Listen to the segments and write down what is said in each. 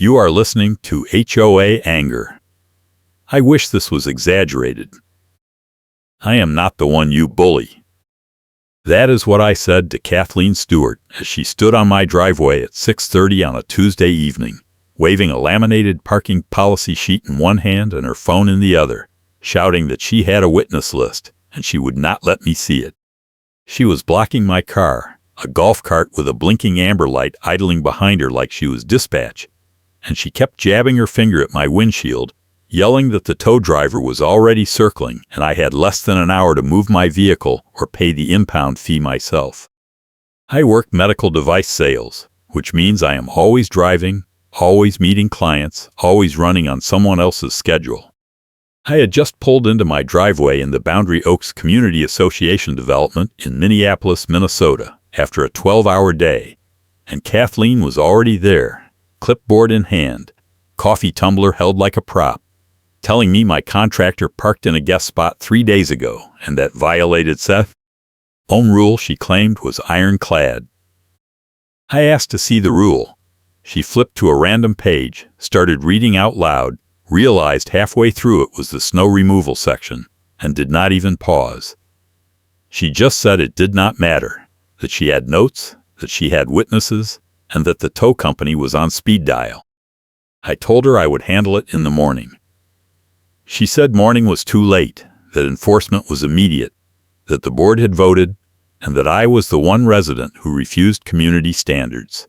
You are listening to HOA Anger. I wish this was exaggerated. I am not the one you bully. That is what I said to Kathleen Stewart as she stood on my driveway at 6:30 on a Tuesday evening, waving a laminated parking policy sheet in one hand and her phone in the other, shouting that she had a witness list and she would not let me see it. She was blocking my car, a golf cart with a blinking amber light idling behind her like she was dispatch, and she kept jabbing her finger at my windshield, yelling that the tow driver was already circling and I had less than an hour to move my vehicle or pay the impound fee myself. I work medical device sales, which means I am always driving, always meeting clients, always running on someone else's schedule. I had just pulled into my driveway in the Boundary Oaks Community Association development in Minneapolis, Minnesota, after a 12-hour day, and Kathleen was already there, clipboard in hand, coffee tumbler held like a prop, telling me my contractor parked in a guest spot 3 days ago and that violated Seth home rule she claimed was ironclad. I asked to see the rule. She flipped to a random page, started reading out loud, realized halfway through it was the snow removal section, and did not even pause. She just said it did not matter, that she had notes, that she had witnesses, and that the tow company was on speed dial. I told her I would handle it in the morning. She said morning was too late, that enforcement was immediate, that the board had voted, and that I was the one resident who refused community standards.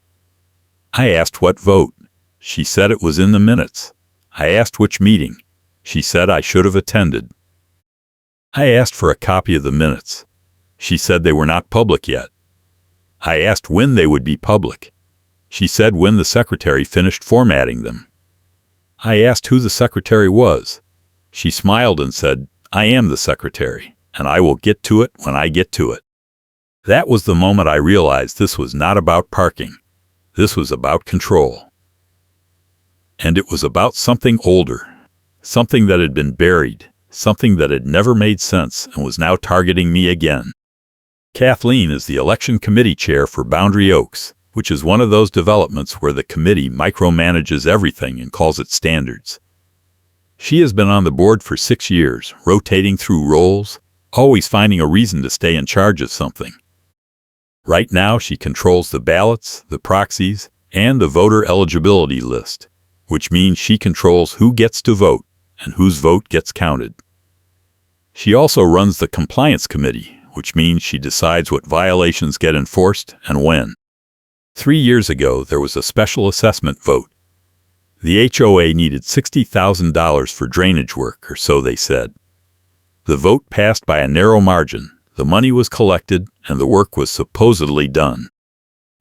I asked what vote. She said it was in the minutes. I asked which meeting. She said I should have attended. I asked for a copy of the minutes. She said they were not public yet. I asked when they would be public. She said when the secretary finished formatting them. I asked who the secretary was. She smiled and said, I am the secretary, and I will get to it when I get to it. That was the moment I realized this was not about parking. This was about control. And it was about something older, something that had been buried, something that had never made sense and was now targeting me again. Kathleen is the election committee chair for Boundary Oaks, which is one of those developments where the committee micromanages everything and calls it standards. She has been on the board for 6 years, rotating through roles, always finding a reason to stay in charge of something. Right now, she controls the ballots, the proxies, and the voter eligibility list, which means she controls who gets to vote and whose vote gets counted. She also runs the compliance committee, which means she decides what violations get enforced and when. 3 years ago, there was a special assessment vote. The HOA needed $60,000 for drainage work, or so they said. The vote passed by a narrow margin, the money was collected, and the work was supposedly done.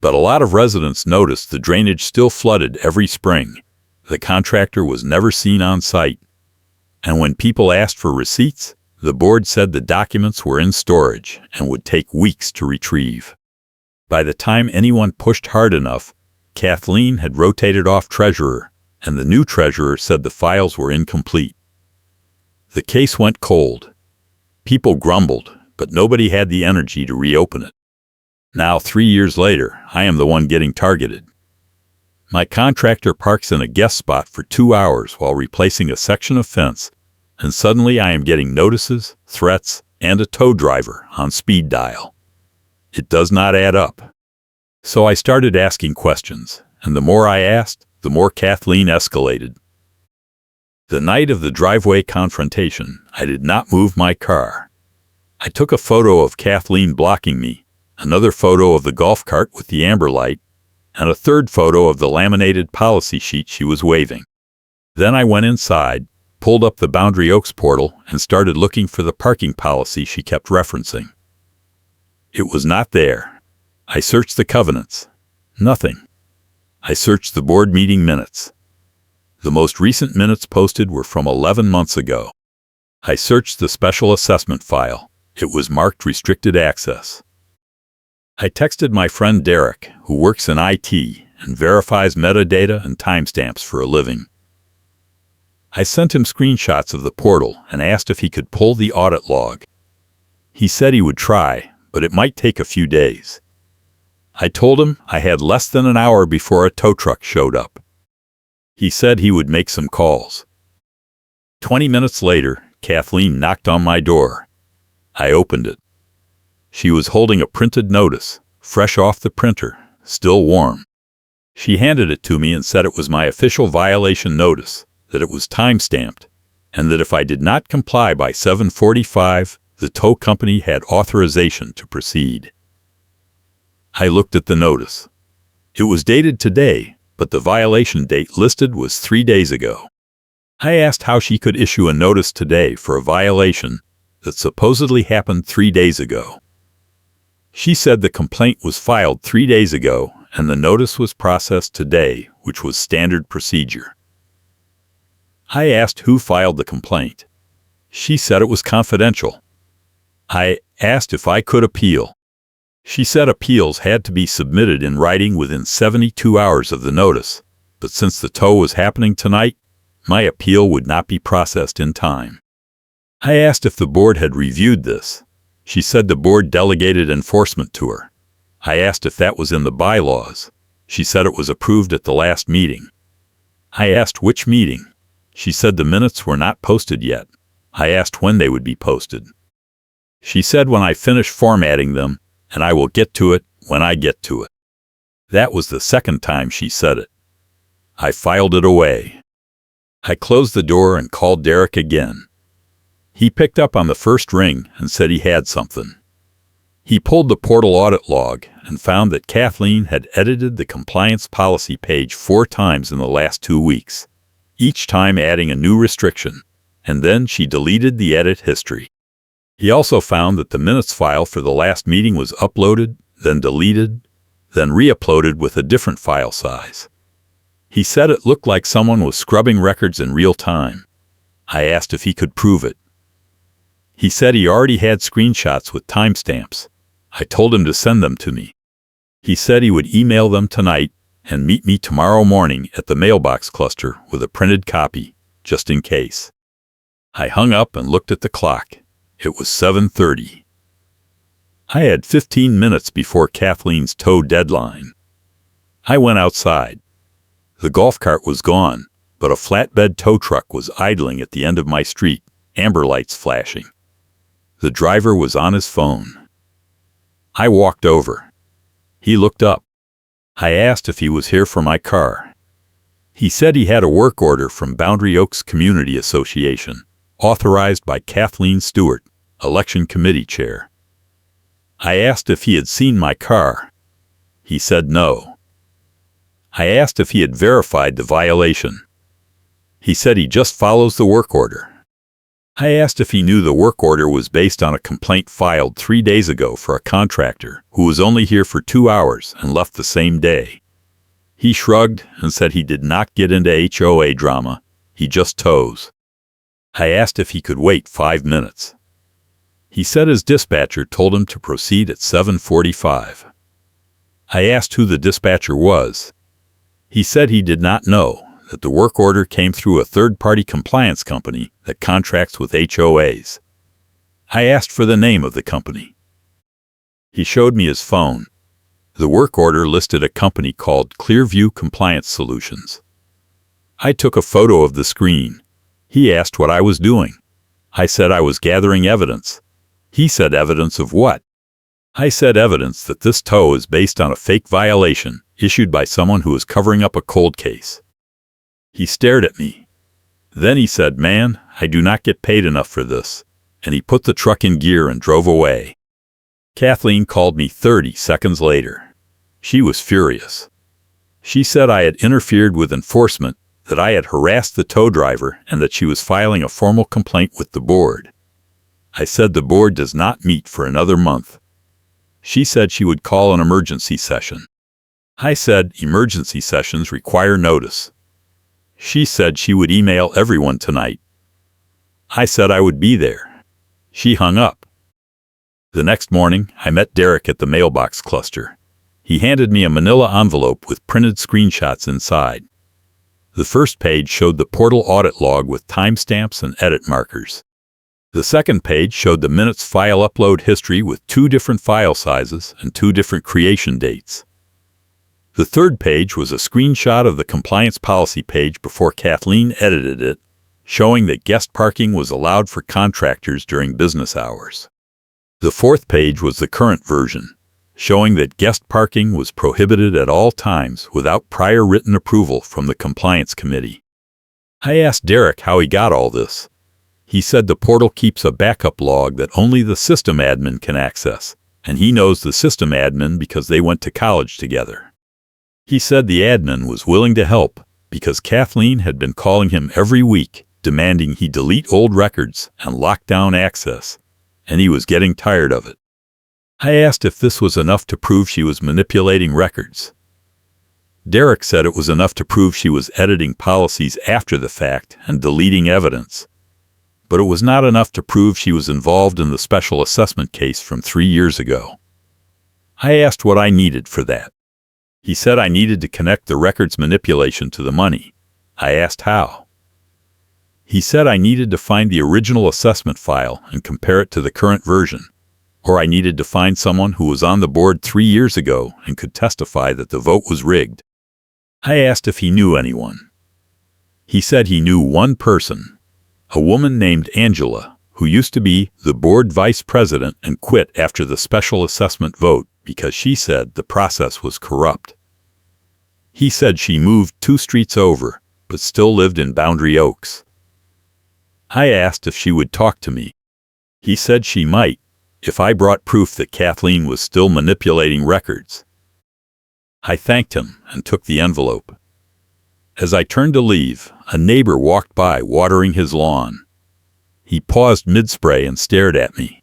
But a lot of residents noticed the drainage still flooded every spring. The contractor was never seen on site. And when people asked for receipts, the board said the documents were in storage and would take weeks to retrieve. By the time anyone pushed hard enough, Kathleen had rotated off treasurer, and the new treasurer said the files were incomplete. The case went cold. People grumbled, but nobody had the energy to reopen it. Now, 3 years later, I am the one getting targeted. My contractor parks in a guest spot for 2 hours while replacing a section of fence, and suddenly I am getting notices, threats, and a tow driver on speed dial. It does not add up. So I started asking questions, and the more I asked, the more Kathleen escalated. The night of the driveway confrontation, I did not move my car. I took a photo of Kathleen blocking me, another photo of the golf cart with the amber light, and a third photo of the laminated policy sheet she was waving. Then I went inside, pulled up the Boundary Oaks portal, and started looking for the parking policy she kept referencing. It was not there. I searched the covenants. Nothing. I searched the board meeting minutes. The most recent minutes posted were from 11 months ago. I searched the special assessment file. It was marked restricted access. I texted my friend Derek, who works in IT and verifies metadata and timestamps for a living. I sent him screenshots of the portal and asked if he could pull the audit log. He said he would try, but it might take a few days. I told him I had less than an hour before a tow truck showed up. He said he would make some calls. 20 minutes later, Kathleen knocked on my door. I opened it. She was holding a printed notice, fresh off the printer, still warm. She handed it to me and said it was my official violation notice, that it was time-stamped, and that if I did not comply by 7:45, the tow company had authorization to proceed. I looked at the notice. It was dated today, but the violation date listed was 3 days ago. I asked how she could issue a notice today for a violation that supposedly happened 3 days ago. She said the complaint was filed 3 days ago and the notice was processed today, which was standard procedure. I asked who filed the complaint. She said it was confidential. I asked if I could appeal. She said appeals had to be submitted in writing within 72 hours of the notice, but since the tow was happening tonight, my appeal would not be processed in time. I asked if the board had reviewed this. She said the board delegated enforcement to her. I asked if that was in the bylaws. She said it was approved at the last meeting. I asked which meeting. She said the minutes were not posted yet. I asked when they would be posted. She said when I finish formatting them, and I will get to it when I get to it. That was the second time she said it. I filed it away. I closed the door and called Derek again. He picked up on the first ring and said he had something. He pulled the portal audit log and found that Kathleen had edited the compliance policy page 4 times in the last 2 weeks, each time adding a new restriction, and then she deleted the edit history. He also found that the minutes file for the last meeting was uploaded, then deleted, then re-uploaded with a different file size. He said it looked like someone was scrubbing records in real time. I asked if he could prove it. He said he already had screenshots with timestamps. I told him to send them to me. He said he would email them tonight and meet me tomorrow morning at the mailbox cluster with a printed copy, just in case. I hung up and looked at the clock. It was 7:30. I had 15 minutes before Kathleen's tow deadline. I went outside. The golf cart was gone, but a flatbed tow truck was idling at the end of my street, amber lights flashing. The driver was on his phone. I walked over. He looked up. I asked if he was here for my car. He said he had a work order from Boundary Oaks Community Association, authorized by Kathleen Stewart, Election Committee Chair. I asked if he had seen my car. He said no. I asked if he had verified the violation. He said he just follows the work order. I asked if he knew the work order was based on a complaint filed 3 days ago for a contractor who was only here for 2 hours and left the same day. He shrugged and said he did not get into HOA drama, he just tows. I asked if he could wait 5 minutes. He said his dispatcher told him to proceed at 7:45. I asked who the dispatcher was. He said he did not know, that the work order came through a third-party compliance company that contracts with HOAs. I asked for the name of the company. He showed me his phone. The work order listed a company called Clearview Compliance Solutions. I took a photo of the screen. He asked what I was doing. I said I was gathering evidence. He said evidence of what? I said evidence that this tow is based on a fake violation issued by someone who is covering up a cold case. He stared at me. Then he said, "Man, I do not get paid enough for this," and he put the truck in gear and drove away. Kathleen called me 30 seconds later. She was furious. She said I had interfered with enforcement, that I had harassed the tow driver, and that she was filing a formal complaint with the board. I said the board does not meet for another month. She said she would call an emergency session. I said emergency sessions require notice. She said she would email everyone tonight. I said I would be there. She hung up. The next morning, I met Derek at the mailbox cluster. He handed me a manila envelope with printed screenshots inside. The first page showed the portal audit log with timestamps and edit markers. The second page showed the minutes file upload history with 2 different file sizes and 2 different creation dates. The third page was a screenshot of the compliance policy page before Kathleen edited it, showing that guest parking was allowed for contractors during business hours. The fourth page was the current version, showing that guest parking was prohibited at all times without prior written approval from the compliance committee. I asked Derek how he got all this. He said the portal keeps a backup log that only the system admin can access, and he knows the system admin because they went to college together. He said the admin was willing to help because Kathleen had been calling him every week, demanding he delete old records and lock down access, and he was getting tired of it. I asked if this was enough to prove she was manipulating records. Derek said it was enough to prove she was editing policies after the fact and deleting evidence. But it was not enough to prove she was involved in the special assessment case from 3 years ago. I asked what I needed for that. He said I needed to connect the records manipulation to the money. I asked how. He said I needed to find the original assessment file and compare it to the current version, or I needed to find someone who was on the board 3 years ago and could testify that the vote was rigged. I asked if he knew anyone. He said he knew one person, a woman named Angela, who used to be the board vice president and quit after the special assessment vote because she said the process was corrupt. He said she moved 2 streets over, but still lived in Boundary Oaks. I asked if she would talk to me. He said she might, if I brought proof that Kathleen was still manipulating records. I thanked him and took the envelope. As I turned to leave, a neighbor walked by watering his lawn. He paused mid-spray and stared at me.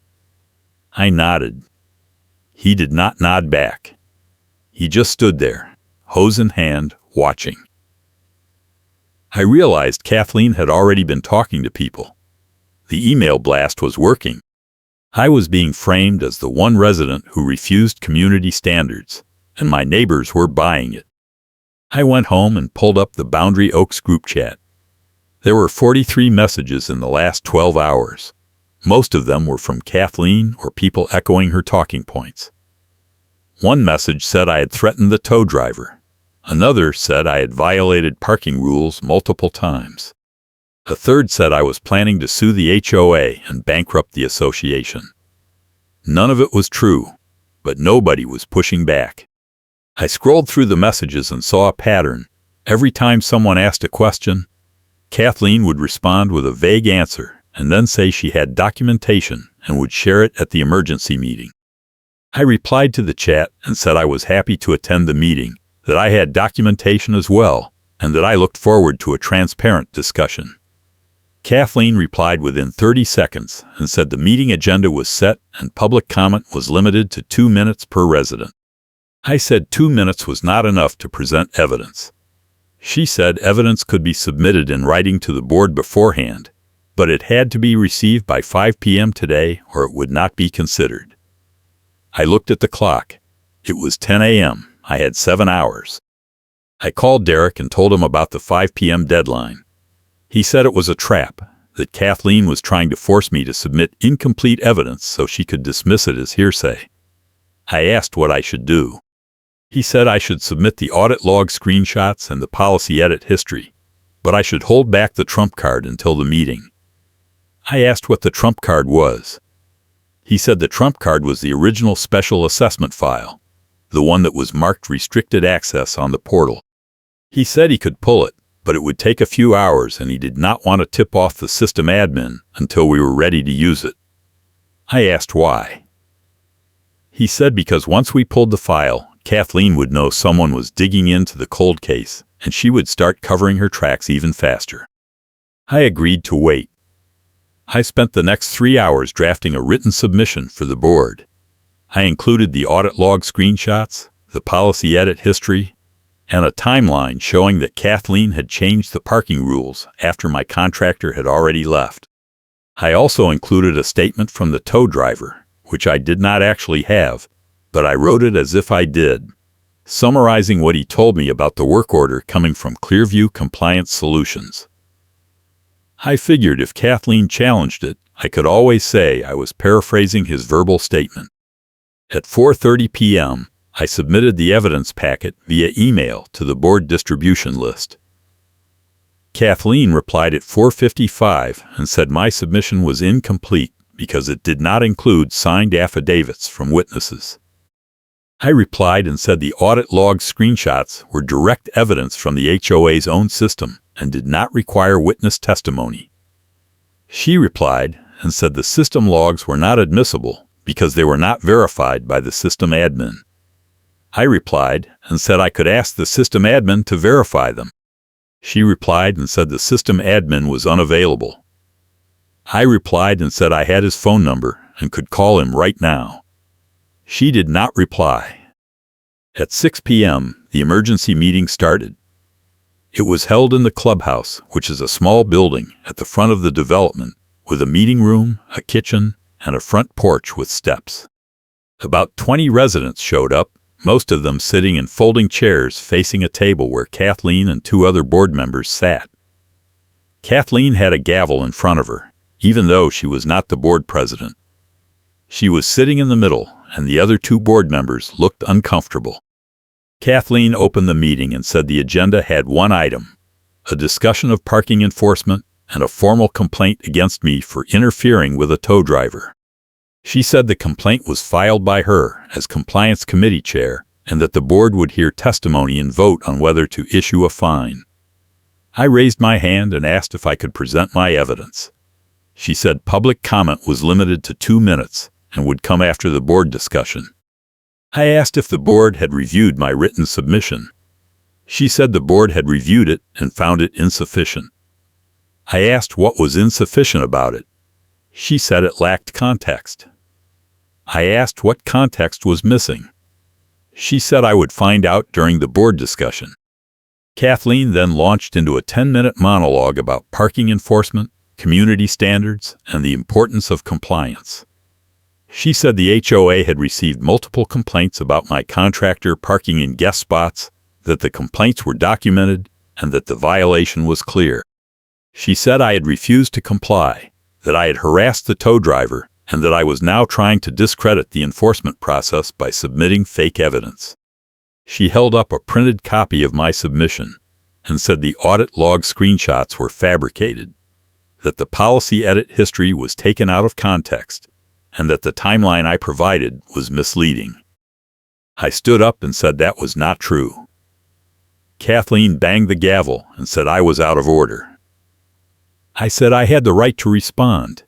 I nodded. He did not nod back. He just stood there, hose in hand, watching. I realized Kathleen had already been talking to people. The email blast was working. I was being framed as the one resident who refused community standards, and my neighbors were buying it. I went home and pulled up the Boundary Oaks group chat. There were 43 messages in the last 12 hours. Most of them were from Kathleen or people echoing her talking points. One message said I had threatened the tow driver. Another said I had violated parking rules multiple times. A third said I was planning to sue the HOA and bankrupt the association. None of it was true, but nobody was pushing back. I scrolled through the messages and saw a pattern. Every time someone asked a question, Kathleen would respond with a vague answer and then say she had documentation and would share it at the emergency meeting. I replied to the chat and said I was happy to attend the meeting, that I had documentation as well, and that I looked forward to a transparent discussion. Kathleen replied within 30 seconds and said the meeting agenda was set and public comment was limited to 2 minutes per resident. I said 2 minutes was not enough to present evidence. She said evidence could be submitted in writing to the board beforehand, but it had to be received by 5 p.m. today or it would not be considered. I looked at the clock. It was 10 a.m. I had 7 hours. I called Derek and told him about the 5 p.m. deadline. He said it was a trap, that Kathleen was trying to force me to submit incomplete evidence so she could dismiss it as hearsay. I asked what I should do. He said I should submit the audit log screenshots and the policy edit history, but I should hold back the trump card until the meeting. I asked what the trump card was. He said the trump card was the original special assessment file, the one that was marked restricted access on the portal. He said he could pull it, but it would take a few hours and he did not want to tip off the system admin until we were ready to use it. I asked why. He said because once we pulled the file, Kathleen would know someone was digging into the cold case and she would start covering her tracks even faster. I agreed to wait. I spent the next 3 hours drafting a written submission for the board. I included the audit log screenshots, the policy edit history, and a timeline showing that Kathleen had changed the parking rules after my contractor had already left. I also included a statement from the tow driver, which I did not actually have, but I wrote it as if I did, summarizing what he told me about the work order coming from Clearview Compliance Solutions. I figured if Kathleen challenged it, I could always say I was paraphrasing his verbal statement. At 4:30 p.m., I submitted the evidence packet via email to the board distribution list. Kathleen replied at 4:55 and said my submission was incomplete because it did not include signed affidavits from witnesses. I replied and said the audit log screenshots were direct evidence from the HOA's own system and did not require witness testimony. She replied and said the system logs were not admissible because they were not verified by the system admin. I replied and said I could ask the system admin to verify them. She replied and said the system admin was unavailable. I replied and said I had his phone number and could call him right now. She did not reply. At 6 p.m., the emergency meeting started. It was held in the clubhouse, which is a small building at the front of the development, with a meeting room, a kitchen, and a front porch with steps. About 20 residents showed up, most of them sitting in folding chairs facing a table where Kathleen and 2 other board members sat. Kathleen had a gavel in front of her, even though she was not the board president. She was sitting in the middle, and the other 2 board members looked uncomfortable. Kathleen opened the meeting and said the agenda had one item, a discussion of parking enforcement and a formal complaint against me for interfering with a tow driver. She said the complaint was filed by her as Compliance Committee Chair and that the board would hear testimony and vote on whether to issue a fine. I raised my hand and asked if I could present my evidence. She said public comment was limited to 2 minutes and would come after the board discussion. I asked if the board had reviewed my written submission. She said the board had reviewed it and found it insufficient. I asked what was insufficient about it. She said it lacked context. I asked what context was missing. She said I would find out during the board discussion. Kathleen then launched into a 10-minute monologue about parking enforcement, community standards, and the importance of compliance. She said the HOA had received multiple complaints about my contractor parking in guest spots, that the complaints were documented, and that the violation was clear. She said I had refused to comply, that I had harassed the tow driver, and that I was now trying to discredit the enforcement process by submitting fake evidence. She held up a printed copy of my submission and said the audit log screenshots were fabricated, that the policy edit history was taken out of context, and that the timeline I provided was misleading. I stood up and said that was not true. Kathleen banged the gavel and said I was out of order. I said I had the right to respond.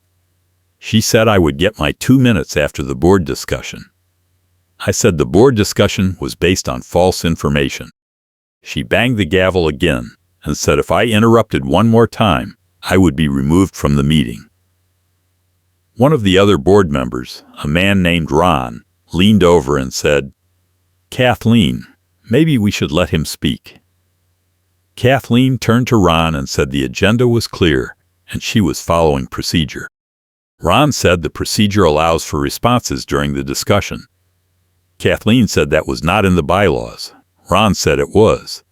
She said I would get my 2 minutes after the board discussion. I said the board discussion was based on false information. She banged the gavel again and said if I interrupted one more time, I would be removed from the meeting. One of the other board members, a man named Ron, leaned over and said, "Kathleen, maybe we should let him speak." Kathleen turned to Ron and said the agenda was clear and she was following procedure. Ron said the procedure allows for responses during the discussion. Kathleen said that was not in the bylaws. Ron said it was.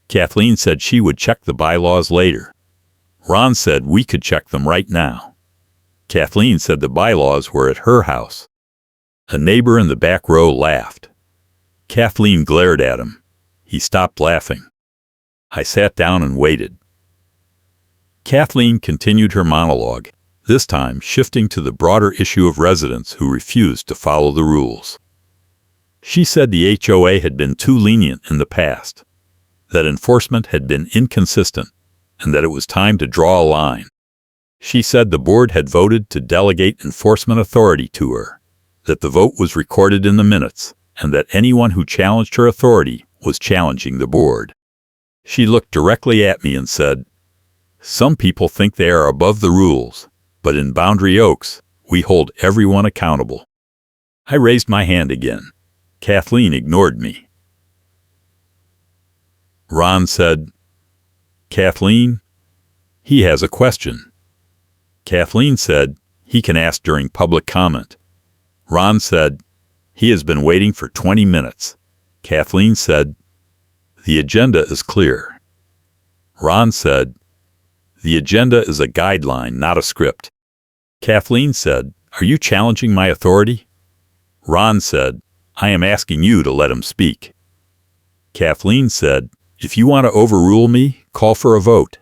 Kathleen said she would check the bylaws later. Ron said we could check them right now. Kathleen said the bylaws were at her house. A neighbor in the back row laughed. Kathleen glared at him. He stopped laughing. I sat down and waited. Kathleen continued her monologue, this time shifting to the broader issue of residents who refused to follow the rules. She said the HOA had been too lenient in the past, that enforcement had been inconsistent, and that it was time to draw a line. She said the board had voted to delegate enforcement authority to her, that the vote was recorded in the minutes, and that anyone who challenged her authority was challenging the board. She looked directly at me and said, "Some people think they are above the rules, but in Boundary Oaks, we hold everyone accountable." I raised my hand again. Kathleen ignored me. Ron said, "Kathleen, he has a question." Kathleen said, "He can ask during public comment." Ron said, "He has been waiting for 20 minutes. Kathleen said, "The agenda is clear." Ron said, "The agenda is a guideline, not a script." Kathleen said, "Are you challenging my authority?" Ron said, I am asking you to let him speak. Kathleen said, if you want to overrule me, call for a vote.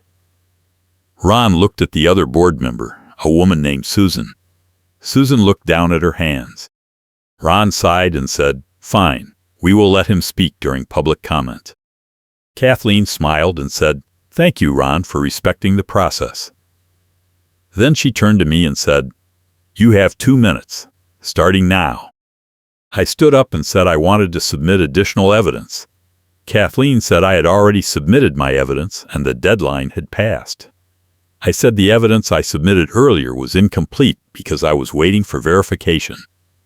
Ron looked at the other board member, a woman named Susan. Susan looked down at her hands. Ron sighed and said, fine, we will let him speak during public comment. Kathleen smiled and said, thank you, Ron, for respecting the process. Then she turned to me and said, you have 2 minutes, starting now. I stood up and said I wanted to submit additional evidence. Kathleen said I had already submitted my evidence and the deadline had passed. I said the evidence I submitted earlier was incomplete because I was waiting for verification,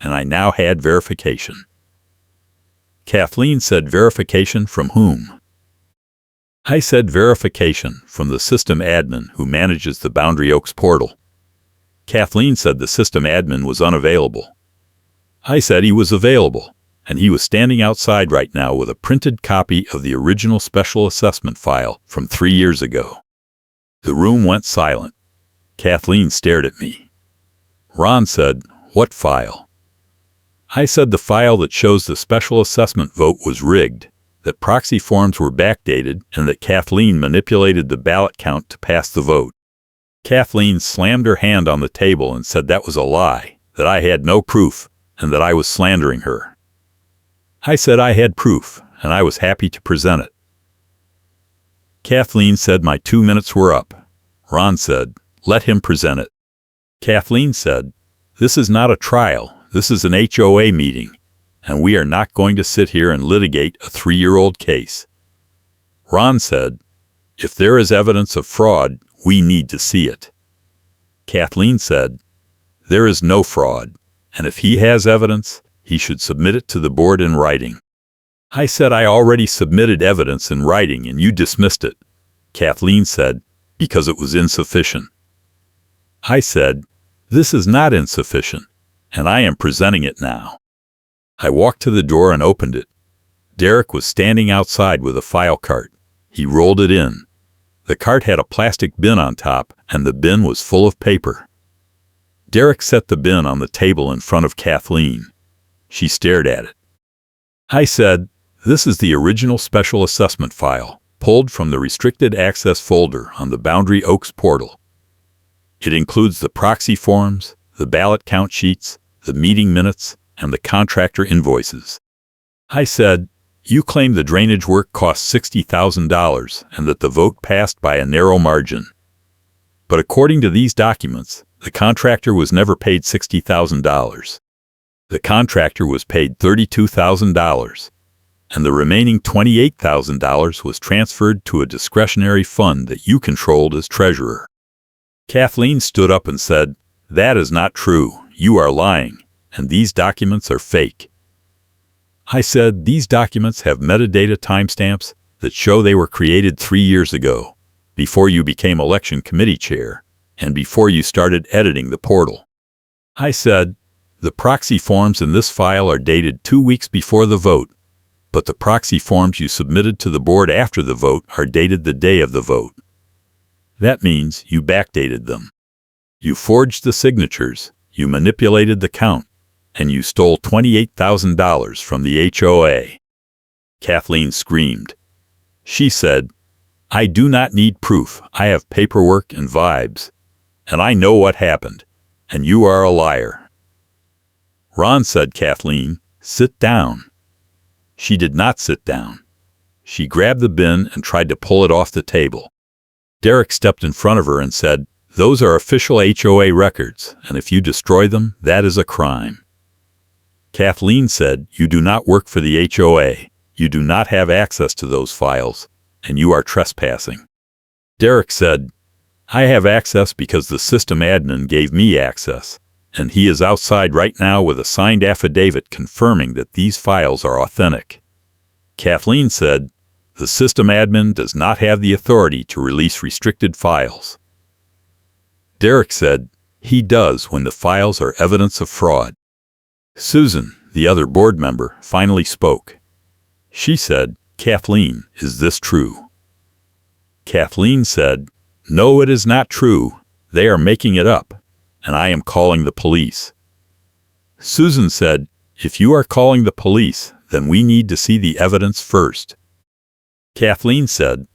and I now had verification. Kathleen said verification from whom? I said verification from the system admin who manages the Boundary Oaks portal. Kathleen said the system admin was unavailable. I said he was available, and he was standing outside right now with a printed copy of the original special assessment file from 3 years ago. The room went silent. Kathleen stared at me. Ron said, what file? I said the file that shows the special assessment vote was rigged, that proxy forms were backdated, and that Kathleen manipulated the ballot count to pass the vote. Kathleen slammed her hand on the table and said that was a lie, that I had no proof, and that I was slandering her. I said I had proof, and I was happy to present it. Kathleen said my 2 minutes were up. Ron said, let him present it. Kathleen said, this is not a trial, this is an HOA meeting, and we are not going to sit here and litigate a 3-year-old case. Ron said, if there is evidence of fraud, we need to see it. Kathleen said, there is no fraud, and if he has evidence, he should submit it to the board in writing. I said I already submitted evidence in writing and you dismissed it. Kathleen said, because it was insufficient. I said, this is not insufficient, and I am presenting it now. I walked to the door and opened it. Derek was standing outside with a file cart. He rolled it in. The cart had a plastic bin on top, and the bin was full of paper. Derek set the bin on the table in front of Kathleen. She stared at it. I said, this is the original special assessment file, pulled from the restricted access folder on the Boundary Oaks portal. It includes the proxy forms, the ballot count sheets, the meeting minutes, and the contractor invoices. I said, you claim the drainage work cost $60,000 and that the vote passed by a narrow margin. But according to these documents, the contractor was never paid $60,000. The contractor was paid $32,000, and the remaining $28,000 was transferred to a discretionary fund that you controlled as treasurer. Kathleen stood up and said, that is not true, you are lying, and these documents are fake. I said, these documents have metadata timestamps that show they were created 3 years ago, before you became election committee chair, and before you started editing the portal. I said, the proxy forms in this file are dated 2 weeks before the vote, but the proxy forms you submitted to the board after the vote are dated the day of the vote. That means you backdated them. You forged the signatures, you manipulated the count, and you stole $28,000 from the HOA. Kathleen screamed. She said, I do not need proof. I have paperwork and vibes, and I know what happened, and you are a liar. Ron said, Kathleen, sit down. She did not sit down. She grabbed the bin and tried to pull it off the table. Derek stepped in front of her and said, those are official HOA records, and if you destroy them, that is a crime. Kathleen said, you do not work for the HOA. You do not have access to those files, and you are trespassing. Derek said, I have access because the system admin gave me access, and he is outside right now with a signed affidavit confirming that these files are authentic. Kathleen said, the system admin does not have the authority to release restricted files. Derek said, he does when the files are evidence of fraud. Susan, the other board member, finally spoke. She said, Kathleen, is this true? Kathleen said, no, it is not true. They are making it up, and I am calling the police. Susan said, If you are calling the police, then we need to see the evidence first. Kathleen said,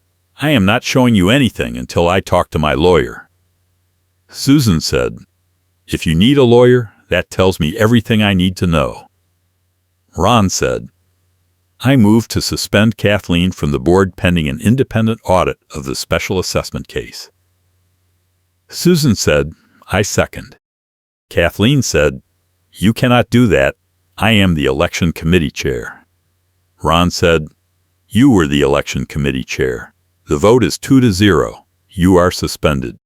I am not showing you anything until I talk to my lawyer. Susan said, if you need a lawyer, that tells me everything I need to know. Ron said, I move to suspend Kathleen from the board pending an independent audit of the special assessment case. Susan said, I second. Kathleen said, you cannot do that. I am the election committee chair. Ron said, you were the election committee chair. The vote is 2-0. You are suspended.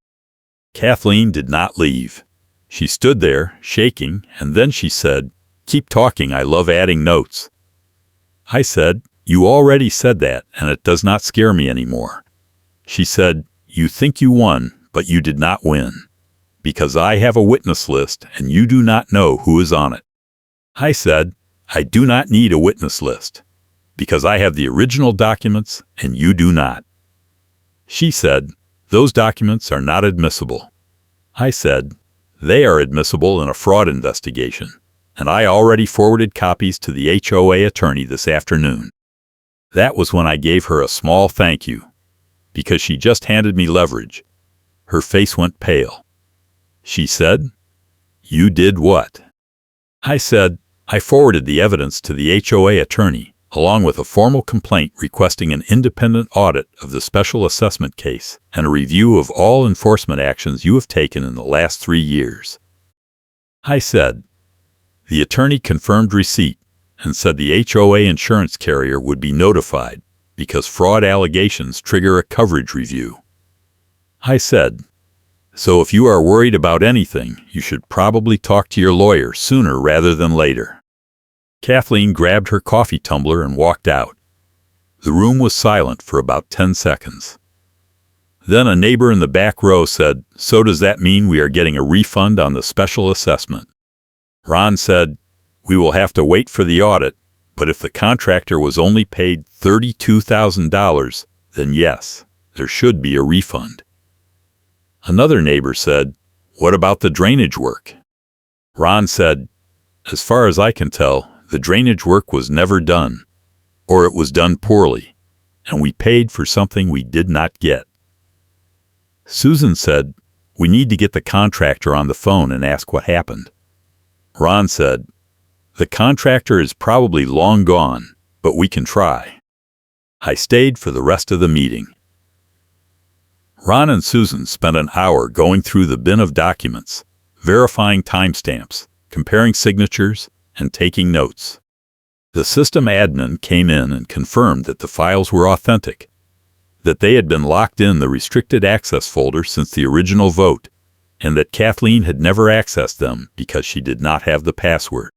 Kathleen did not leave. She stood there, shaking, and then she said, keep talking, I love adding notes. I said, you already said that, and it does not scare me anymore. She said, you think you won, but you did not win. Because I have a witness list, and you do not know who is on it. I said, I do not need a witness list. Because I have the original documents, and you do not. She said, those documents are not admissible. I said, they are admissible in a fraud investigation, and I already forwarded copies to the HOA attorney this afternoon. That was when I gave her a small thank you, because she just handed me leverage. Her face went pale. She said, you did what? I said, I forwarded the evidence to the HOA attorney, along with a formal complaint requesting an independent audit of the special assessment case and a review of all enforcement actions you have taken in the last 3 years. I said, the attorney confirmed receipt and said the HOA insurance carrier would be notified because fraud allegations trigger a coverage review. I said, so if you are worried about anything, you should probably talk to your lawyer sooner rather than later. Kathleen grabbed her coffee tumbler and walked out. The room was silent for about 10 seconds. Then a neighbor in the back row said, so does that mean we are getting a refund on the special assessment? Ron said, we will have to wait for the audit, but if the contractor was only paid $32,000, then yes, there should be a refund. Another neighbor said, what about the drainage work? Ron said, as far as I can tell, the drainage work was never done, or it was done poorly, and we paid for something we did not get. Susan said, we need to get the contractor on the phone and ask what happened. Ron said, the contractor is probably long gone, but we can try. I stayed for the rest of the meeting. Ron and Susan spent an hour going through the bin of documents, verifying timestamps, comparing signatures, and taking notes. The system admin came in and confirmed that the files were authentic, that they had been locked in the restricted access folder since the original vote, and that Kathleen had never accessed them because she did not have the password.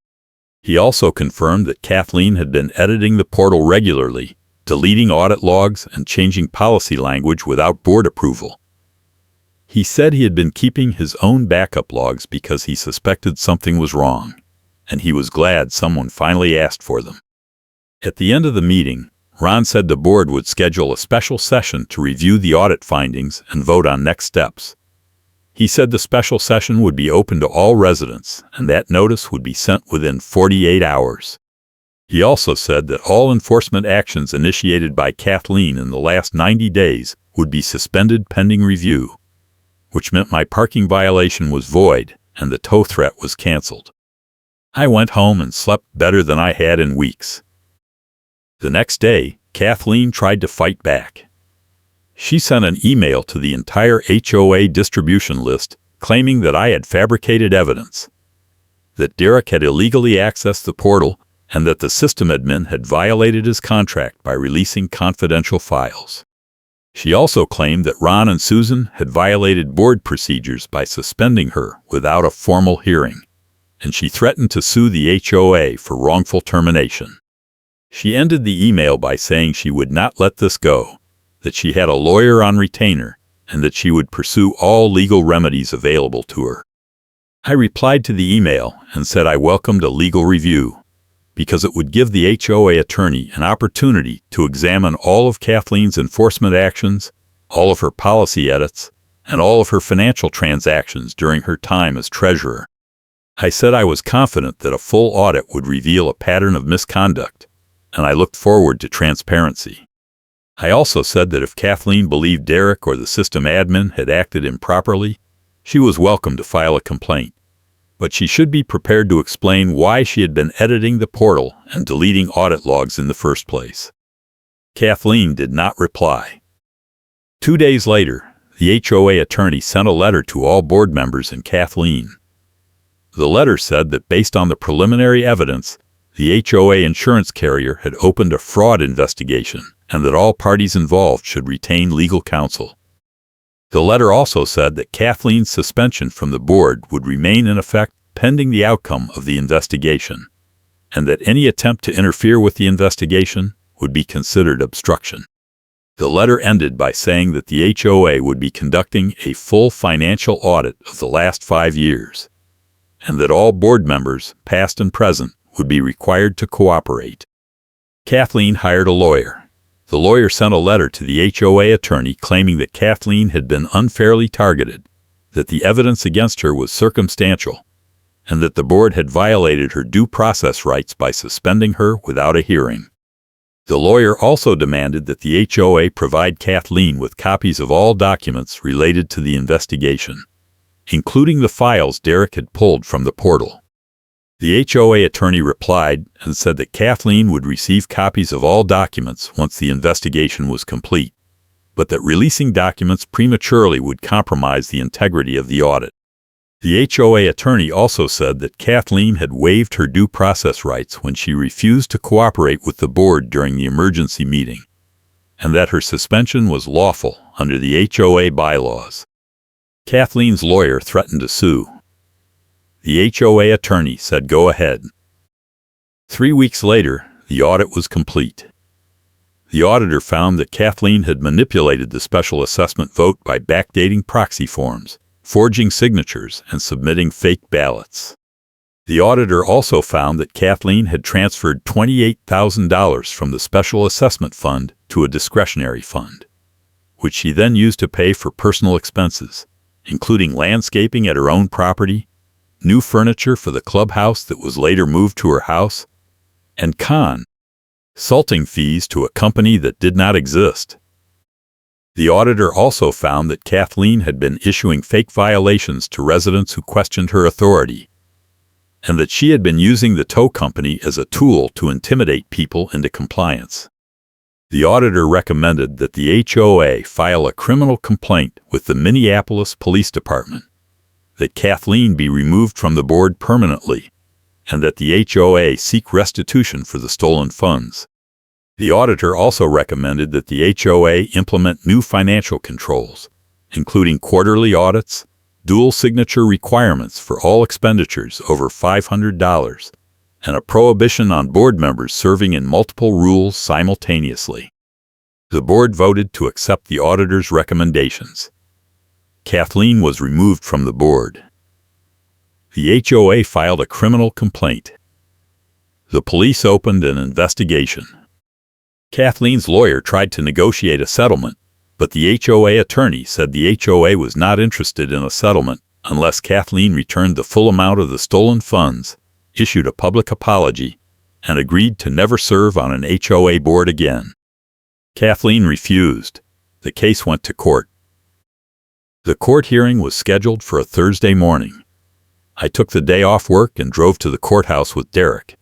He also confirmed that Kathleen had been editing the portal regularly, deleting audit logs and changing policy language without board approval. He said he had been keeping his own backup logs because he suspected something was wrong, and he was glad someone finally asked for them. At the end of the meeting, Ron said the board would schedule a special session to review the audit findings and vote on next steps. He said the special session would be open to all residents and that notice would be sent within 48 hours. He also said that all enforcement actions initiated by Kathleen in the last 90 days would be suspended pending review, which meant my parking violation was void and the tow threat was canceled. I went home and slept better than I had in weeks. The next day, Kathleen tried to fight back. She sent an email to the entire HOA distribution list claiming that I had fabricated evidence, that Derek had illegally accessed the portal, and that the system admin had violated his contract by releasing confidential files. She also claimed that Ron and Susan had violated board procedures by suspending her without a formal hearing, and she threatened to sue the HOA for wrongful termination. She ended the email by saying she would not let this go, that she had a lawyer on retainer, and that she would pursue all legal remedies available to her. I replied to the email and said I welcomed a legal review, because it would give the HOA attorney an opportunity to examine all of Kathleen's enforcement actions, all of her policy edits, and all of her financial transactions during her time as treasurer. I said I was confident that a full audit would reveal a pattern of misconduct, and I looked forward to transparency. I also said that if Kathleen believed Derek or the system admin had acted improperly, she was welcome to file a complaint, but she should be prepared to explain why she had been editing the portal and deleting audit logs in the first place. Kathleen did not reply. 2 days later, the HOA attorney sent a letter to all board members and Kathleen. The letter said that based on the preliminary evidence, the HOA insurance carrier had opened a fraud investigation and that all parties involved should retain legal counsel. The letter also said that Kathleen's suspension from the board would remain in effect pending the outcome of the investigation, and that any attempt to interfere with the investigation would be considered obstruction. The letter ended by saying that the HOA would be conducting a full financial audit of the last 5 years, and that all board members, past and present, would be required to cooperate. Kathleen hired a lawyer. The lawyer sent a letter to the HOA attorney claiming that Kathleen had been unfairly targeted, that the evidence against her was circumstantial, and that the board had violated her due process rights by suspending her without a hearing. The lawyer also demanded that the HOA provide Kathleen with copies of all documents related to the investigation, including the files Derek had pulled from the portal. The HOA attorney replied and said that Kathleen would receive copies of all documents once the investigation was complete, but that releasing documents prematurely would compromise the integrity of the audit. The HOA attorney also said that Kathleen had waived her due process rights when she refused to cooperate with the board during the emergency meeting, and that her suspension was lawful under the HOA bylaws. Kathleen's lawyer threatened to sue. The HOA attorney said go ahead. 3 weeks later, the audit was complete. The auditor found that Kathleen had manipulated the special assessment vote by backdating proxy forms, forging signatures, and submitting fake ballots. The auditor also found that Kathleen had transferred $28,000 from the special assessment fund to a discretionary fund, which she then used to pay for personal expenses, including landscaping at her own property, new furniture for the clubhouse that was later moved to her house, and consulting fees to a company that did not exist. The auditor also found that Kathleen had been issuing fake violations to residents who questioned her authority, and that she had been using the tow company as a tool to intimidate people into compliance. The auditor recommended that the HOA file a criminal complaint with the Minneapolis Police Department, that Kathleen be removed from the board permanently, and that the HOA seek restitution for the stolen funds. The auditor also recommended that the HOA implement new financial controls, including quarterly audits, dual signature requirements for all expenditures over $500, and a prohibition on board members serving in multiple roles simultaneously. The board voted to accept the auditor's recommendations. Kathleen was removed from the board. The HOA filed a criminal complaint. The police opened an investigation. Kathleen's lawyer tried to negotiate a settlement, but the HOA attorney said the HOA was not interested in a settlement unless Kathleen returned the full amount of the stolen funds, issued a public apology, and agreed to never serve on an HOA board again. Kathleen refused. The case went to court. The court hearing was scheduled for a Thursday morning. I took the day off work and drove to the courthouse with Derek.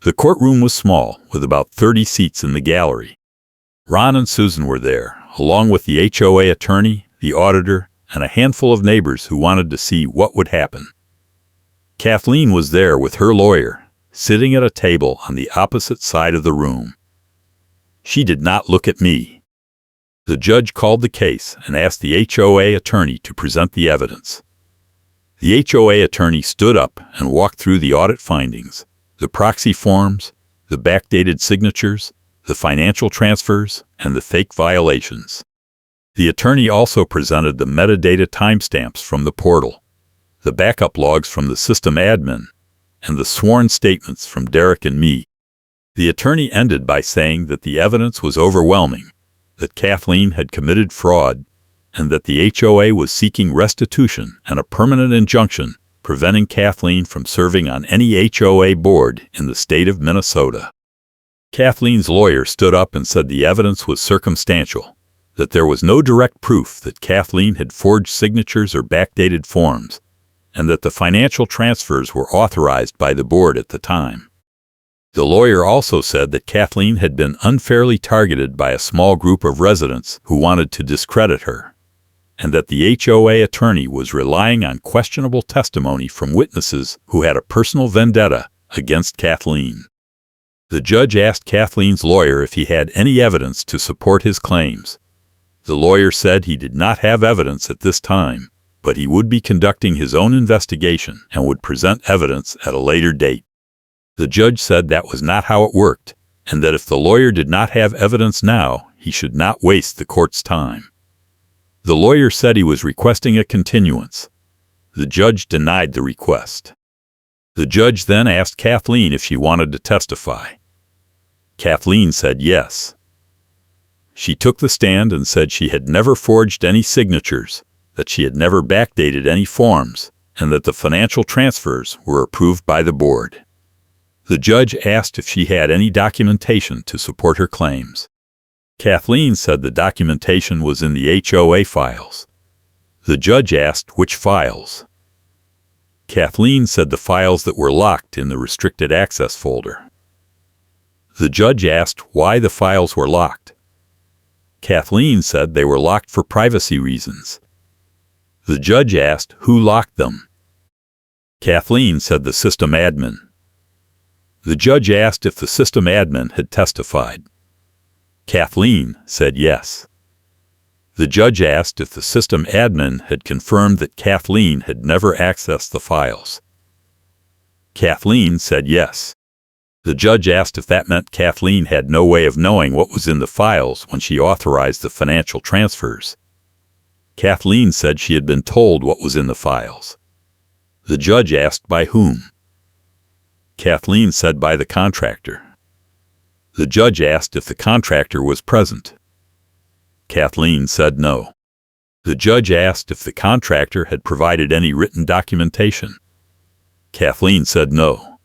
The courtroom was small, with about 30 seats in the gallery. Ron and Susan were there, along with the HOA attorney, the auditor, and a handful of neighbors who wanted to see what would happen. Kathleen was there with her lawyer, sitting at a table on the opposite side of the room. She did not look at me. The judge called the case and asked the HOA attorney to present the evidence. The HOA attorney stood up and walked through the audit findings, the proxy forms, the backdated signatures, the financial transfers, and the fake violations. The attorney also presented the metadata timestamps from the portal, the backup logs from the system admin, and the sworn statements from Derek and me. The attorney ended by saying that the evidence was overwhelming, that Kathleen had committed fraud, and that the HOA was seeking restitution and a permanent injunction preventing Kathleen from serving on any HOA board in the state of Minnesota. Kathleen's lawyer stood up and said the evidence was circumstantial, that there was no direct proof that Kathleen had forged signatures or backdated forms, and that the financial transfers were authorized by the board at the time. The lawyer also said that Kathleen had been unfairly targeted by a small group of residents who wanted to discredit her, and that the HOA attorney was relying on questionable testimony from witnesses who had a personal vendetta against Kathleen. The judge asked Kathleen's lawyer if he had any evidence to support his claims. The lawyer said he did not have evidence at this time, but he would be conducting his own investigation and would present evidence at a later date. The judge said that was not how it worked, and that if the lawyer did not have evidence now, he should not waste the court's time. The lawyer said he was requesting a continuance. The judge denied the request. The judge then asked Kathleen if she wanted to testify. Kathleen said yes. She took the stand and said she had never forged any signatures, that she had never backdated any forms, and that the financial transfers were approved by the board. The judge asked if she had any documentation to support her claims. Kathleen said the documentation was in the HOA files. The judge asked which files. Kathleen said the files that were locked in the restricted access folder. The judge asked why the files were locked. Kathleen said they were locked for privacy reasons. The judge asked who locked them. Kathleen said the system admin. The judge asked if the system admin had testified. Kathleen said yes. The judge asked if the system admin had confirmed that Kathleen had never accessed the files. Kathleen said yes. The judge asked if that meant Kathleen had no way of knowing what was in the files when she authorized the financial transfers. Kathleen said she had been told what was in the files. The judge asked by whom. Kathleen said by the contractor. The judge asked if the contractor was present. Kathleen said no. The judge asked if the contractor had provided any written documentation. Kathleen said no.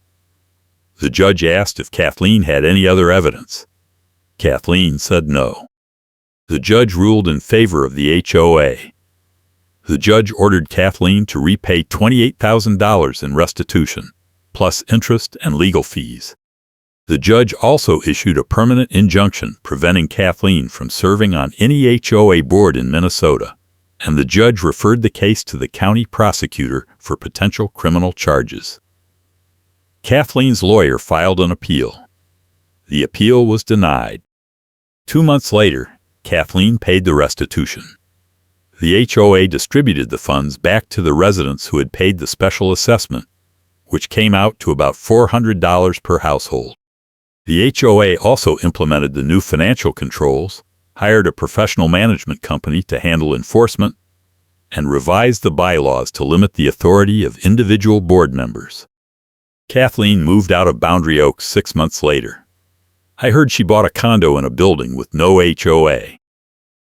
The judge asked if Kathleen had any other evidence. Kathleen said no. The judge ruled in favor of the HOA. The judge ordered Kathleen to repay $28,000 in restitution, plus interest and legal fees. The judge also issued a permanent injunction preventing Kathleen from serving on any HOA board in Minnesota, and the judge referred the case to the county prosecutor for potential criminal charges. Kathleen's lawyer filed an appeal. The appeal was denied. 2 months later, Kathleen paid the restitution. The HOA distributed the funds back to the residents who had paid the special assessment, which came out to about $400 per household. The HOA also implemented the new financial controls, hired a professional management company to handle enforcement, and revised the bylaws to limit the authority of individual board members. Kathleen moved out of Boundary Oaks 6 months later. I heard she bought a condo in a building with no HOA.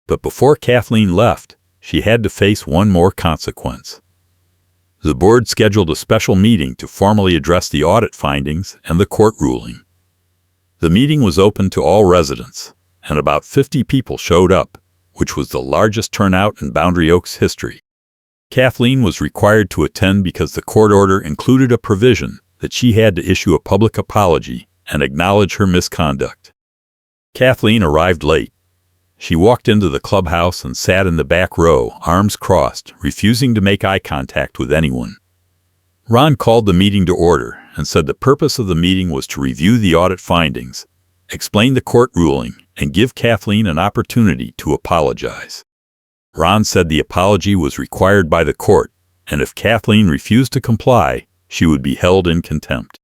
But before Kathleen left, she had to face one more consequence. The board scheduled a special meeting to formally address the audit findings and the court ruling. The meeting was open to all residents, and about 50 people showed up, which was the largest turnout in Boundary Oaks history. Kathleen was required to attend because the court order included a provision that she had to issue a public apology and acknowledge her misconduct. Kathleen arrived late. She walked into the clubhouse and sat in the back row, arms crossed, refusing to make eye contact with anyone. Ron called the meeting to order and said the purpose of the meeting was to review the audit findings, explain the court ruling, and give Kathleen an opportunity to apologize. Ron said the apology was required by the court, and if Kathleen refused to comply, she would be held in contempt.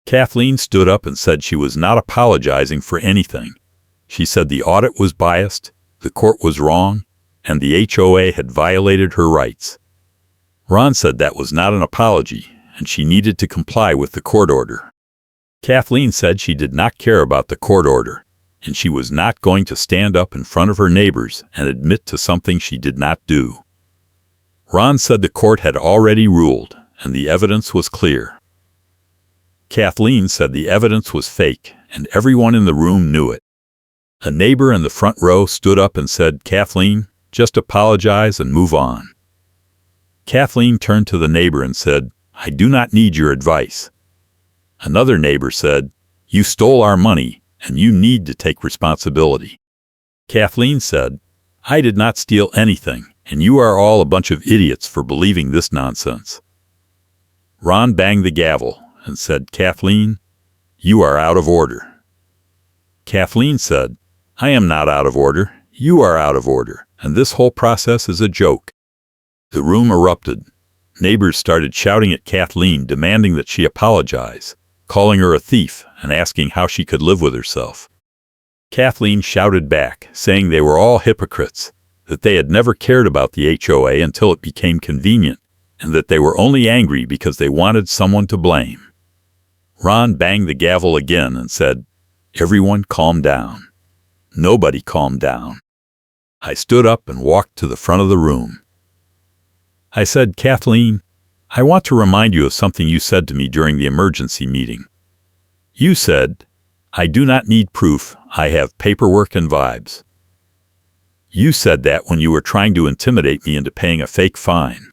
Kathleen stood up and said she was not apologizing for anything. She said the audit was biased, the court was wrong, and the HOA had violated her rights. Ron said that was not an apology, and she needed to comply with the court order. Kathleen said she did not care about the court order, and she was not going to stand up in front of her neighbors and admit to something she did not do. Ron said the court had already ruled, and the evidence was clear. Kathleen said the evidence was fake, and everyone in the room knew it. A neighbor in the front row stood up and said, "Kathleen, just apologize and move on." Kathleen turned to the neighbor and said, "I do not need your advice." Another neighbor said, "You stole our money, and you need to take responsibility." Kathleen said, "I did not steal anything, and you are all a bunch of idiots for believing this nonsense." Ron banged the gavel and said, "Kathleen, you are out of order." Kathleen said, "I am not out of order. You are out of order, and this whole process is a joke." The room erupted. Neighbors started shouting at Kathleen, demanding that she apologize, calling her a thief and asking how she could live with herself. Kathleen shouted back, saying they were all hypocrites, that they had never cared about the HOA until it became convenient, and that they were only angry because they wanted someone to blame. Ron banged the gavel again and said, "Everyone calm down." Nobody calmed down. I stood up and walked to the front of the room. I said, "Kathleen, I want to remind you of something you said to me during the emergency meeting. You said, 'I do not need proof, I have paperwork and vibes.' You said that when you were trying to intimidate me into paying a fake fine.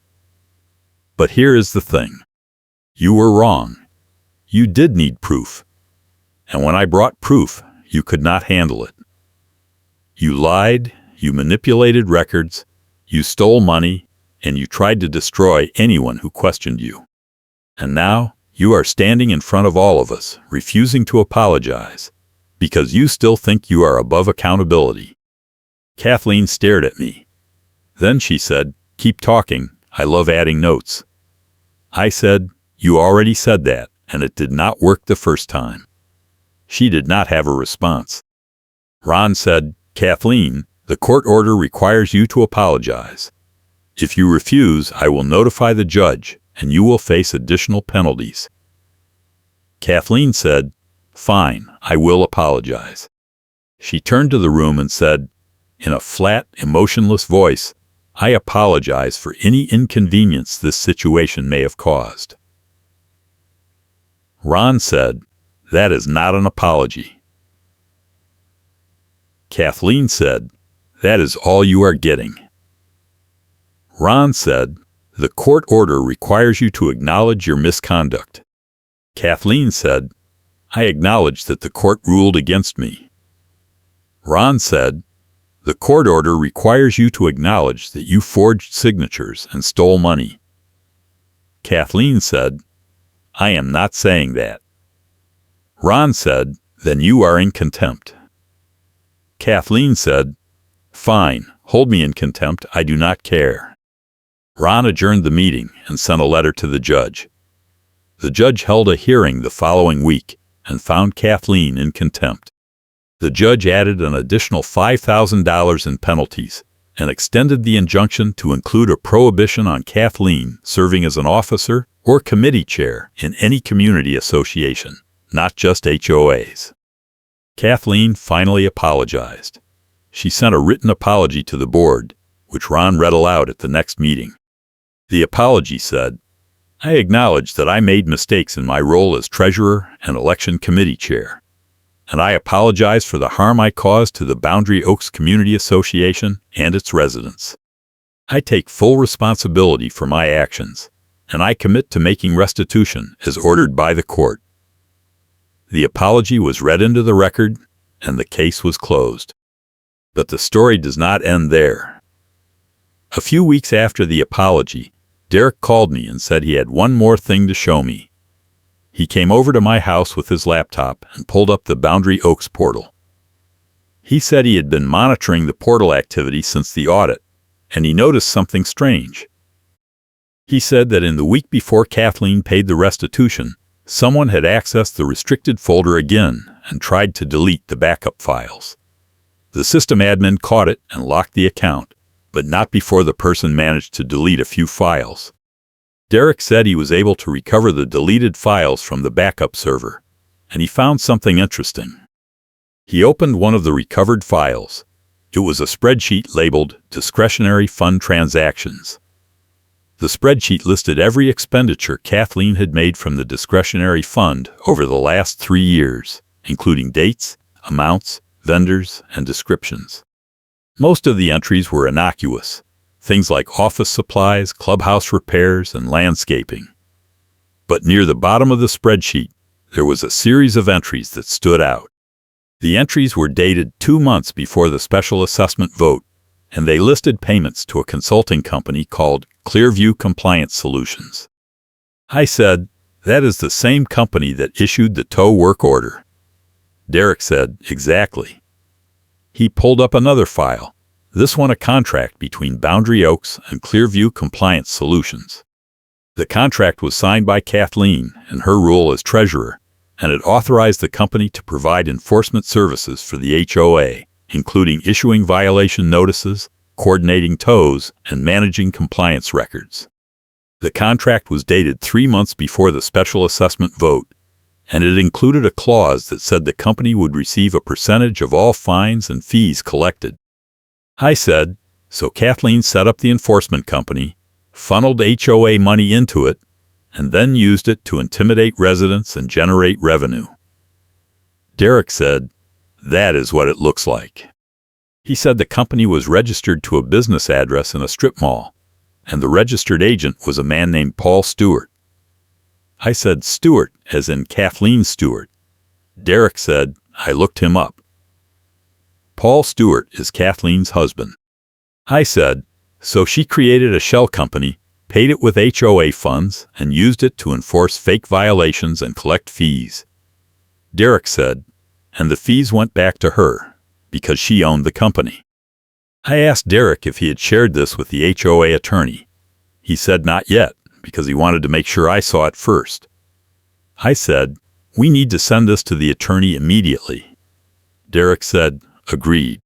But here is the thing. You were wrong. You did need proof. And when I brought proof, you could not handle it. You lied, you manipulated records, you stole money, and you tried to destroy anyone who questioned you. And now, you are standing in front of all of us, refusing to apologize, because you still think you are above accountability." Kathleen stared at me. Then she said, "Keep talking, I love adding notes." I said, "You already said that, and it did not work the first time." She did not have a response. Ron said, "Kathleen, the court order requires you to apologize. If you refuse, I will notify the judge, and you will face additional penalties." Kathleen said, "Fine, I will apologize." She turned to the room and said, in a flat, emotionless voice, "I apologize for any inconvenience this situation may have caused." Ron said, "That is not an apology." Kathleen said, "That is all you are getting." Ron said, "The court order requires you to acknowledge your misconduct." Kathleen said, "I acknowledge that the court ruled against me." Ron said, "The court order requires you to acknowledge that you forged signatures and stole money." Kathleen said, "I am not saying that." Ron said, "Then you are in contempt." Kathleen said, "Fine, hold me in contempt, I do not care." Ron adjourned the meeting and sent a letter to the judge. The judge held a hearing the following week and found Kathleen in contempt. The judge added an additional $5,000 in penalties and extended the injunction to include a prohibition on Kathleen serving as an officer or committee chair in any community association, not just HOAs. Kathleen finally apologized. She sent a written apology to the board, which Ron read aloud at the next meeting. The apology said, "I acknowledge that I made mistakes in my role as treasurer and election committee chair, and I apologize for the harm I caused to the Boundary Oaks Community Association and its residents. I take full responsibility for my actions, and I commit to making restitution as ordered by the court." The apology was read into the record, and the case was closed. But the story does not end there. A few weeks after the apology, Derek called me and said he had one more thing to show me. He came over to my house with his laptop and pulled up the Boundary Oaks portal. He said he had been monitoring the portal activity since the audit, and he noticed something strange. He said that in the week before Kathleen paid the restitution, someone had accessed the restricted folder again and tried to delete the backup files. The system admin caught it and locked the account, but not before the person managed to delete a few files. Derek said he was able to recover the deleted files from the backup server, and he found something interesting. He opened one of the recovered files. It was a spreadsheet labeled Discretionary Fund Transactions. The spreadsheet listed every expenditure Kathleen had made from the discretionary fund over the last 3 years, including dates, amounts, vendors, and descriptions. Most of the entries were innocuous, things like office supplies, clubhouse repairs, and landscaping. But near the bottom of the spreadsheet, there was a series of entries that stood out. The entries were dated 2 months before the special assessment vote, and they listed payments to a consulting company called Clearview Compliance Solutions. I said, "That is the same company that issued the tow work order." Derek said, "Exactly." He pulled up another file, this one a contract between Boundary Oaks and Clearview Compliance Solutions. The contract was signed by Kathleen in her role as treasurer, and it authorized the company to provide enforcement services for the HOA, including issuing violation notices, coordinating tows, and managing compliance records. The contract was dated 3 months before the special assessment vote, and it included a clause that said the company would receive a percentage of all fines and fees collected. I said, so Kathleen set up the enforcement company, funneled HOA money into it, and then used it to intimidate residents and generate revenue. Derek said, "That is what it looks like." He said the company was registered to a business address in a strip mall, and the registered agent was a man named Paul Stewart. I said Stewart, as in Kathleen Stewart. Derek said, "I looked him up. Paul Stewart is Kathleen's husband." I said, "So she created a shell company, paid it with HOA funds, and used it to enforce fake violations and collect fees." Derek said, "And the fees went back to her, because she owned the company." I asked Derek if he had shared this with the HOA attorney. He said not yet, because he wanted to make sure I saw it first. I said, "We need to send this to the attorney immediately." Derek said, "Agreed."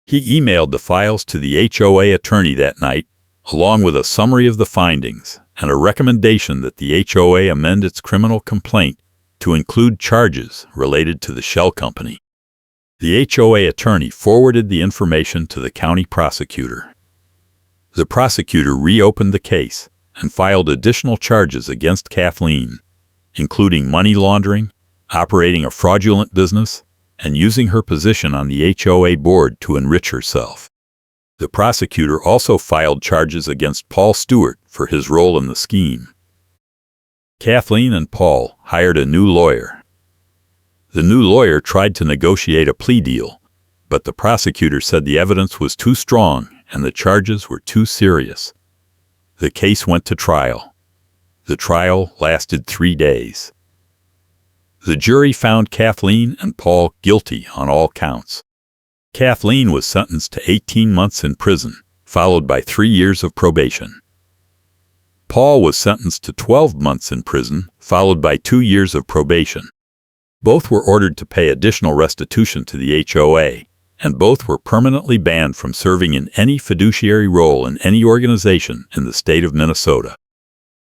He emailed the files to the HOA attorney that night, along with a summary of the findings and a recommendation that the HOA amend its criminal complaint to include charges related to the shell company. The HOA attorney forwarded the information to the county prosecutor. The prosecutor reopened the case and filed additional charges against Kathleen, including money laundering, operating a fraudulent business, and using her position on the HOA board to enrich herself. The prosecutor also filed charges against Paul Stewart for his role in the scheme. Kathleen and Paul hired a new lawyer. The new lawyer tried to negotiate a plea deal, but the prosecutor said the evidence was too strong and the charges were too serious. The case went to trial. The trial lasted 3 days. The jury found Kathleen and Paul guilty on all counts. Kathleen was sentenced to 18 months in prison, followed by 3 years of probation. Paul was sentenced to 12 months in prison, followed by 2 years of probation. Both were ordered to pay additional restitution to the HOA, and both were permanently banned from serving in any fiduciary role in any organization in the state of Minnesota.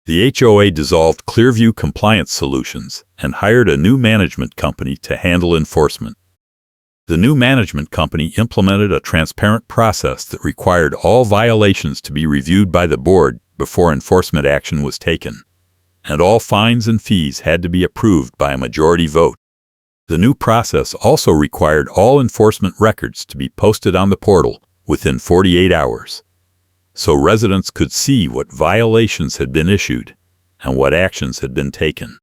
The HOA dissolved Clearview Compliance Solutions and hired a new management company to handle enforcement. The new management company implemented a transparent process that required all violations to be reviewed by the board before enforcement action was taken, and all fines and fees had to be approved by a majority vote. The new process also required all enforcement records to be posted on the portal within 48 hours, so residents could see what violations had been issued and what actions had been taken.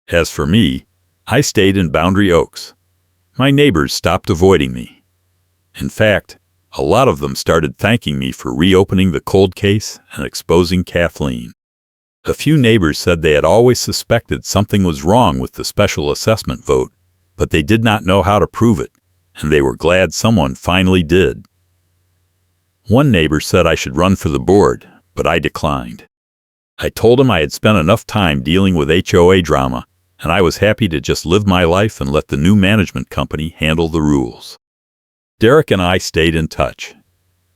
As for me, I stayed in Boundary Oaks. My neighbors stopped avoiding me. In fact, a lot of them started thanking me for reopening the cold case and exposing Kathleen. A few neighbors said they had always suspected something was wrong with the special assessment vote, but they did not know how to prove it, and they were glad someone finally did. One neighbor said I should run for the board, but I declined. I told him I had spent enough time dealing with HOA drama, and I was happy to just live my life and let the new management company handle the rules. Derek and I stayed in touch.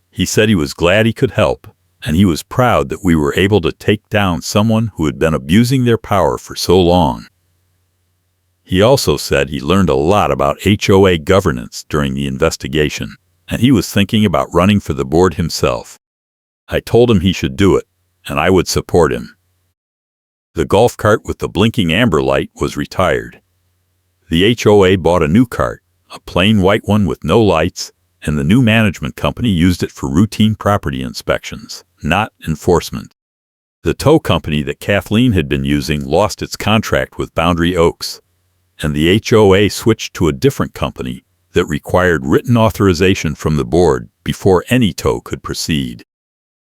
He said he was glad he could help, and he was proud that we were able to take down someone who had been abusing their power for so long. He also said he learned a lot about HOA governance during the investigation, and he was thinking about running for the board himself. I told him he should do it, and I would support him. The golf cart with the blinking amber light was retired. The HOA bought a new cart, a plain white one with no lights, and the new management company used it for routine property inspections, not enforcement. The tow company that Kathleen had been using lost its contract with Boundary Oaks, and the HOA switched to a different company that required written authorization from the board before any tow could proceed.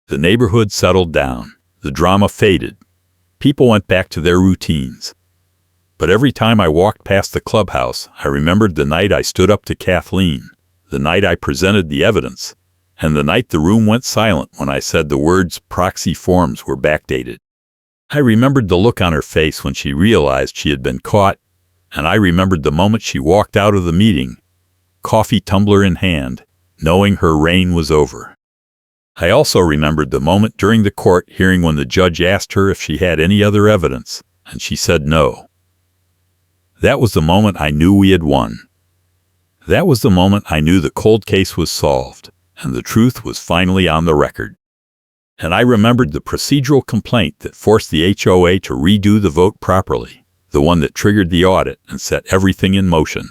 The neighborhood settled down. The drama faded. People went back to their routines. But every time I walked past the clubhouse, I remembered the night I stood up to Kathleen, the night I presented the evidence, and the night the room went silent when I said the words proxy forms were backdated. I remembered the look on her face when she realized she had been caught, and I remembered the moment she walked out of the meeting, coffee tumbler in hand, knowing her reign was over. I also remembered the moment during the court hearing when the judge asked her if she had any other evidence, and she said no. That was the moment I knew we had won. That was the moment I knew the cold case was solved, and the truth was finally on the record. And I remembered the procedural complaint that forced the HOA to redo the vote properly, the one that triggered the audit and set everything in motion.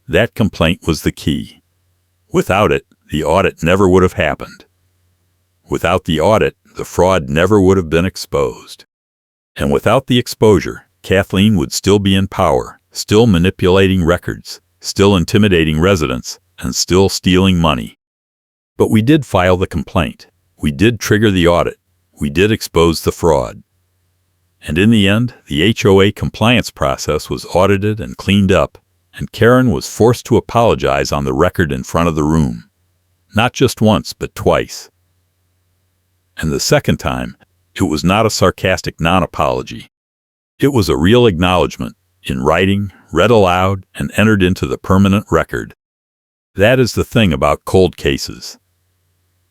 That complaint was the key. Without it, the audit never would have happened. Without the audit, the fraud never would have been exposed. And without the exposure, Kathleen would still be in power, still manipulating records, still intimidating residents, and still stealing money. But we did file the complaint. We did trigger the audit. We did expose the fraud. And in the end, the HOA compliance process was audited and cleaned up, and Karen was forced to apologize on the record in front of the room. Not just once, but twice. And the second time, it was not a sarcastic non-apology. It was a real acknowledgement, in writing, read aloud, and entered into the permanent record. That is the thing about cold cases.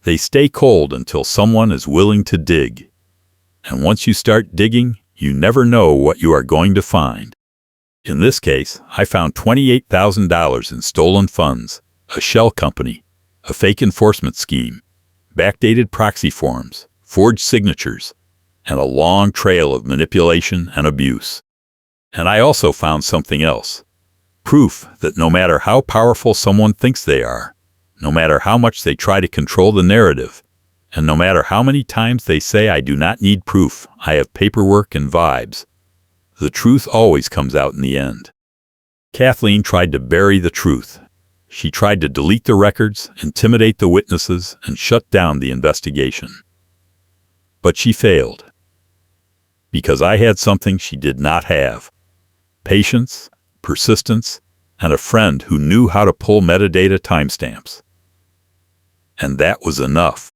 They stay cold until someone is willing to dig. And once you start digging, you never know what you are going to find. In this case, I found $28,000 in stolen funds, a shell company, a fake enforcement scheme, backdated proxy forms, forged signatures, and a long trail of manipulation and abuse. And I also found something else. Proof that no matter how powerful someone thinks they are, no matter how much they try to control the narrative, and no matter how many times they say I do not need proof, I have paperwork and vibes, the truth always comes out in the end. Kathleen tried to bury the truth. She tried to delete the records, intimidate the witnesses, and shut down the investigation. But she failed. Because I had something she did not have. Patience, persistence, and a friend who knew how to pull metadata timestamps. And that was enough.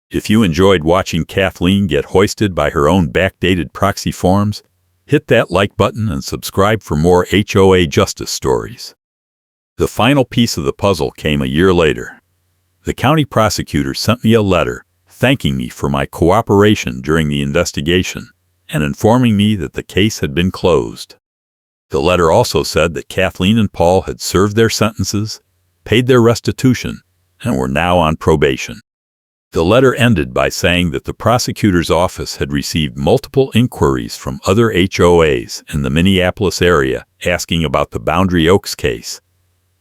If you enjoyed watching Kathleen get hoisted by her own backdated proxy forms, hit that like button and subscribe for more HOA justice stories. The final piece of the puzzle came a year later. The county prosecutor sent me a letter thanking me for my cooperation during the investigation and informing me that the case had been closed. The letter also said that Kathleen and Paul had served their sentences, paid their restitution, and were now on probation. The letter ended by saying that the prosecutor's office had received multiple inquiries from other HOAs in the Minneapolis area asking about the Boundary Oaks case,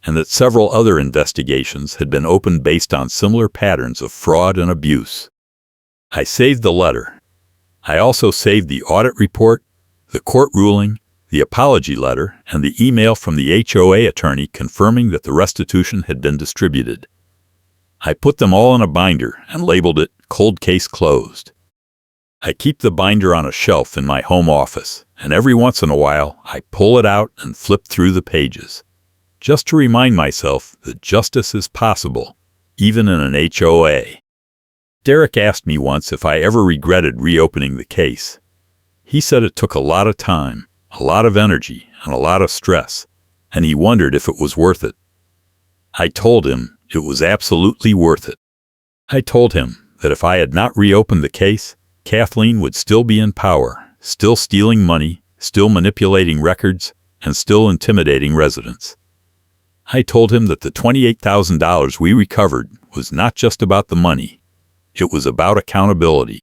and that several other investigations had been opened based on similar patterns of fraud and abuse. I saved the letter. I also saved the audit report, the court ruling, the apology letter, and the email from the HOA attorney confirming that the restitution had been distributed. I put them all in a binder and labeled it Cold Case Closed. I keep the binder on a shelf in my home office, and every once in a while I pull it out and flip through the pages, just to remind myself that justice is possible, even in an HOA. Derek asked me once if I ever regretted reopening the case. He said it took a lot of time, a lot of energy, and a lot of stress, and he wondered if it was worth it. I told him it was absolutely worth it. I told him that if I had not reopened the case, Kathleen would still be in power, still stealing money, still manipulating records, and still intimidating residents. I told him that the $28,000 we recovered was not just about the money. It was about accountability.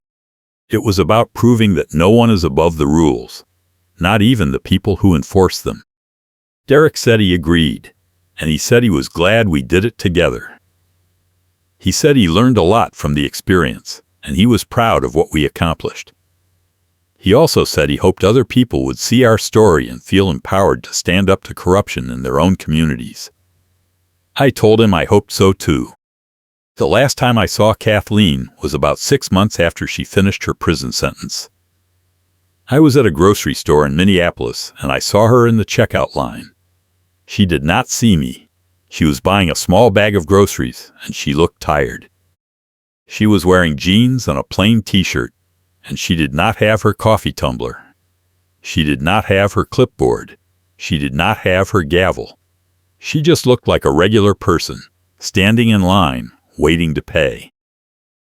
It was about proving that no one is above the rules, not even the people who enforce them. Derek said he agreed, and he said he was glad we did it together. He said he learned a lot from the experience, and he was proud of what we accomplished. He also said he hoped other people would see our story and feel empowered to stand up to corruption in their own communities. I told him I hoped so too. The last time I saw Kathleen was about 6 months after she finished her prison sentence. I was at a grocery store in Minneapolis, and I saw her in the checkout line. She did not see me. She was buying a small bag of groceries, and she looked tired. She was wearing jeans and a plain t-shirt, and she did not have her coffee tumbler. She did not have her clipboard. She did not have her gavel. She just looked like a regular person, standing in line, waiting to pay.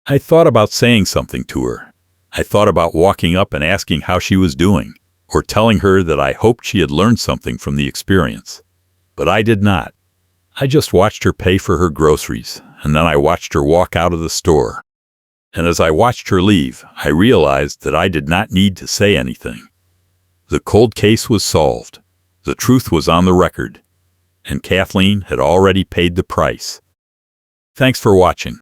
I thought about saying something to her. I thought about walking up and asking how she was doing, or telling her that I hoped she had learned something from the experience. But I did not. I just watched her pay for her groceries, and then I watched her walk out of the store. And as I watched her leave, I realized that I did not need to say anything. The cold case was solved. The truth was on the record. And Kathleen had already paid the price. Thanks for watching.